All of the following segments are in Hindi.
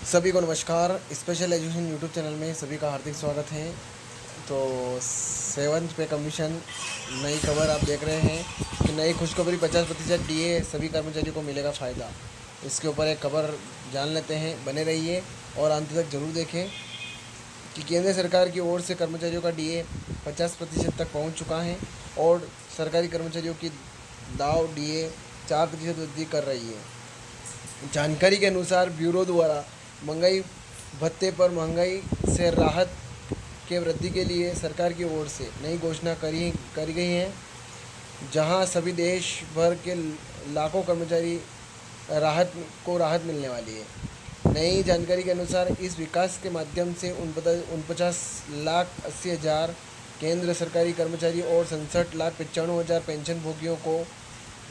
सभी को नमस्कार। स्पेशल एजुकेशन यूट्यूब चैनल में सभी का हार्दिक स्वागत है। तो 7th पे कमीशन नई खबर आप देख रहे हैं कि नई खुशखबरी 50% डीए सभी कर्मचारियों को मिलेगा फ़ायदा। इसके ऊपर एक खबर जान लेते हैं, बने रहिए और अंत तक ज़रूर देखें कि केंद्र सरकार की ओर से कर्मचारियों का डीए 50% तक पहुंच चुका है और सरकारी कर्मचारियों की दाव डीए 4% वृद्धि कर रही है। जानकारी के अनुसार ब्यूरो द्वारा महंगाई भत्ते पर महंगाई से राहत के वृद्धि के लिए सरकार की ओर से नई घोषणा करी गई है, जहां सभी देश भर के लाखों कर्मचारी राहत मिलने वाली है। नई जानकारी के अनुसार इस विकास के माध्यम से 49,80,000 केंद्र सरकारी कर्मचारी और 67,95,000 पेंशन भोगियों को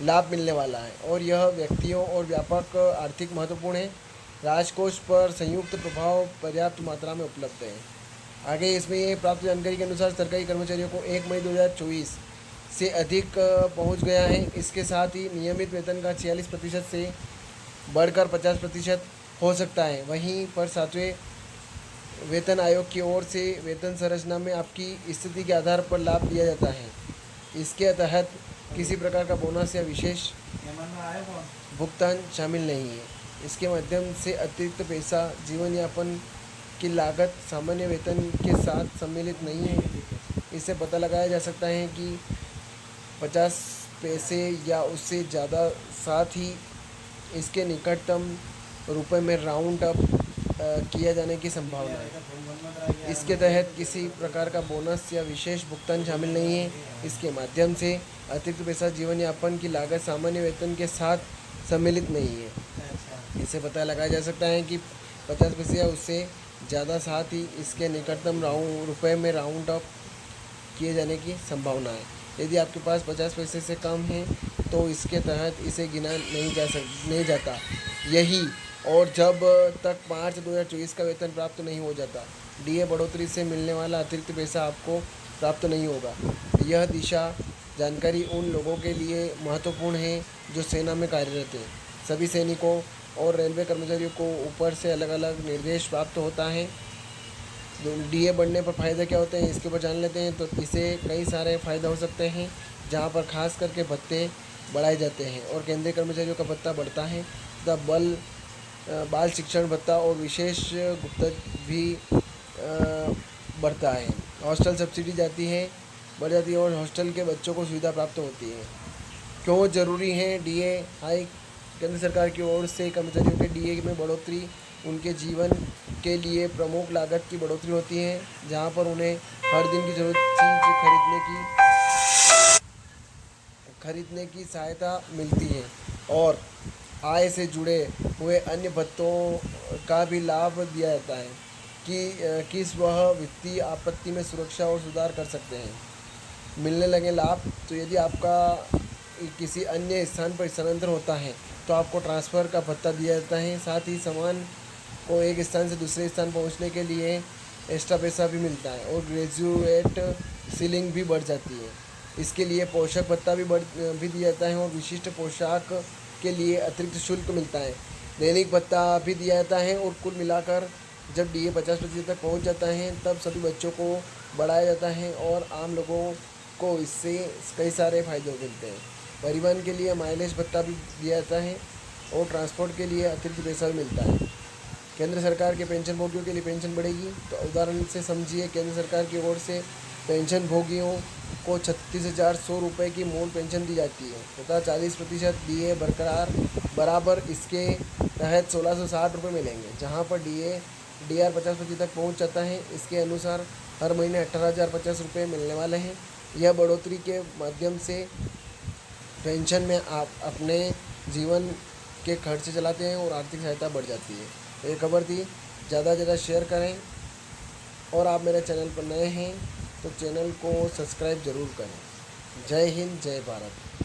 लाभ मिलने वाला है और यह व्यक्तियों और व्यापक आर्थिक महत्वपूर्ण है। राजकोष पर संयुक्त प्रभाव पर्याप्त मात्रा में उपलब्ध है। आगे इसमें ये प्राप्त जानकारी के अनुसार सरकारी कर्मचारियों को 1 मई 2024 से अधिक पहुंच गया है। इसके साथ ही नियमित वेतन का 46% से बढ़कर 50% हो सकता है। वहीं पर 7वें वेतन आयोग की ओर से वेतन संरचना में आपकी स्थिति के आधार पर लाभ दिया जाता है। इसके तहत किसी प्रकार का बोनस या विशेष भुगतान शामिल नहीं है। इसके माध्यम से अतिरिक्त पैसा जीवन यापन की लागत सामान्य वेतन के साथ सम्मिलित नहीं है। इससे पता लगाया जा सकता है कि 50 पैसे या उससे ज़्यादा, साथ ही इसके निकटतम रुपए में राउंड अप किया जाने की संभावना है। इसके तहत किसी प्रकार का बोनस या विशेष भुगतान शामिल नहीं है। इसके माध्यम से अतिरिक्त पैसा जीवन यापन की लागत सामान्य वेतन के साथ सम्मिलित नहीं है। इससे पता लगाया जा सकता है कि 50 पैसे या उससे ज़्यादा, साथ ही इसके निकटतम रुपए में राउंड अप किए जाने की संभावना है। यदि आपके पास 50 पैसे से कम है तो इसके तहत इसे गिना नहीं जाता। यही और जब तक मार्च 2024 का वेतन प्राप्त नहीं हो जाता, डीए बढ़ोतरी से मिलने वाला अतिरिक्त पैसा आपको प्राप्त नहीं होगा। यह दिशा जानकारी उन लोगों के लिए महत्वपूर्ण है जो सेना में कार्यरत हैं। सभी सैनिकों और रेलवे कर्मचारियों को ऊपर से अलग अलग निर्देश प्राप्त होता है। डीए बढ़ने पर फ़ायदे क्या होते हैं इसके ऊपर जान लेते हैं। तो इससे कई सारे फ़ायदे हो सकते हैं, जहां पर खास करके भत्ते बढ़ाए जाते हैं और केंद्रीय कर्मचारियों का भत्ता बढ़ता है तथा बाल शिक्षण भत्ता और विशेष गुप्ता भी बढ़ता है। हॉस्टल सब्सिडी बढ़ जाती है और हॉस्टल के बच्चों को सुविधा प्राप्त होती है। क्यों ज़रूरी है डीए हाइक? केंद्र सरकार की ओर से कर्मचारियों के डीए में बढ़ोतरी उनके जीवन के लिए प्रमुख लागत की बढ़ोतरी होती है, जहां पर उन्हें हर दिन की ज़रूरत चीज़ खरीदने की सहायता मिलती है और आय से जुड़े हुए अन्य भत्तों का भी लाभ दिया जाता है कि किस वह वित्तीय आपत्ति में सुरक्षा और सुधार कर सकते हैं। मिलने लगे लाभ, तो यदि आपका किसी अन्य स्थान पर स्थानांतरण होता है तो आपको ट्रांसफ़र का भत्ता दिया जाता है। साथ ही सामान को एक स्थान से दूसरे स्थान पहुंचने के लिए एक्स्ट्रा पैसा भी मिलता है और ग्रेजुएट सीलिंग भी बढ़ जाती है। इसके लिए पोशाक भत्ता भी दिया जाता है और विशिष्ट पोशाक के लिए अतिरिक्त शुल्क मिलता है। दैनिक भत्ता भी दिया जाता है और कुल मिलाकर जब डीए 50% तक पहुंच जाता है तब सभी बच्चों को बढ़ाया जाता है और आम लोगों को इससे कई सारे फ़ायदे मिलते हैं। परिवहन के लिए माइलेज भत्ता भी दिया जाता है और ट्रांसपोर्ट के लिए अतिरिक्त पैसा भी मिलता है। केंद्र सरकार के पेंशन भोगियों के लिए पेंशन बढ़ेगी, तो उदाहरण से समझिए, केंद्र सरकार की ओर से पेंशन भोगियों को 36,100 रुपये की मूल पेंशन दी जाती है तथा 40% डीए बराबर इसके तहत 1,660 रुपये मिलेंगे, जहां पर डीआर 50% तक पहुंच जाता है। इसके अनुसार हर महीने 18,050 रुपये मिलने वाले हैं। यह बढ़ोतरी के माध्यम से पेंशन में आप अपने जीवन के खर्चे चलाते हैं और आर्थिक सहायता बढ़ जाती है। तो ये खबर थी, ज़्यादा से ज़्यादा शेयर करें और आप मेरे चैनल पर नए हैं तो चैनल को सब्सक्राइब ज़रूर करें। जय हिंद, जय भारत।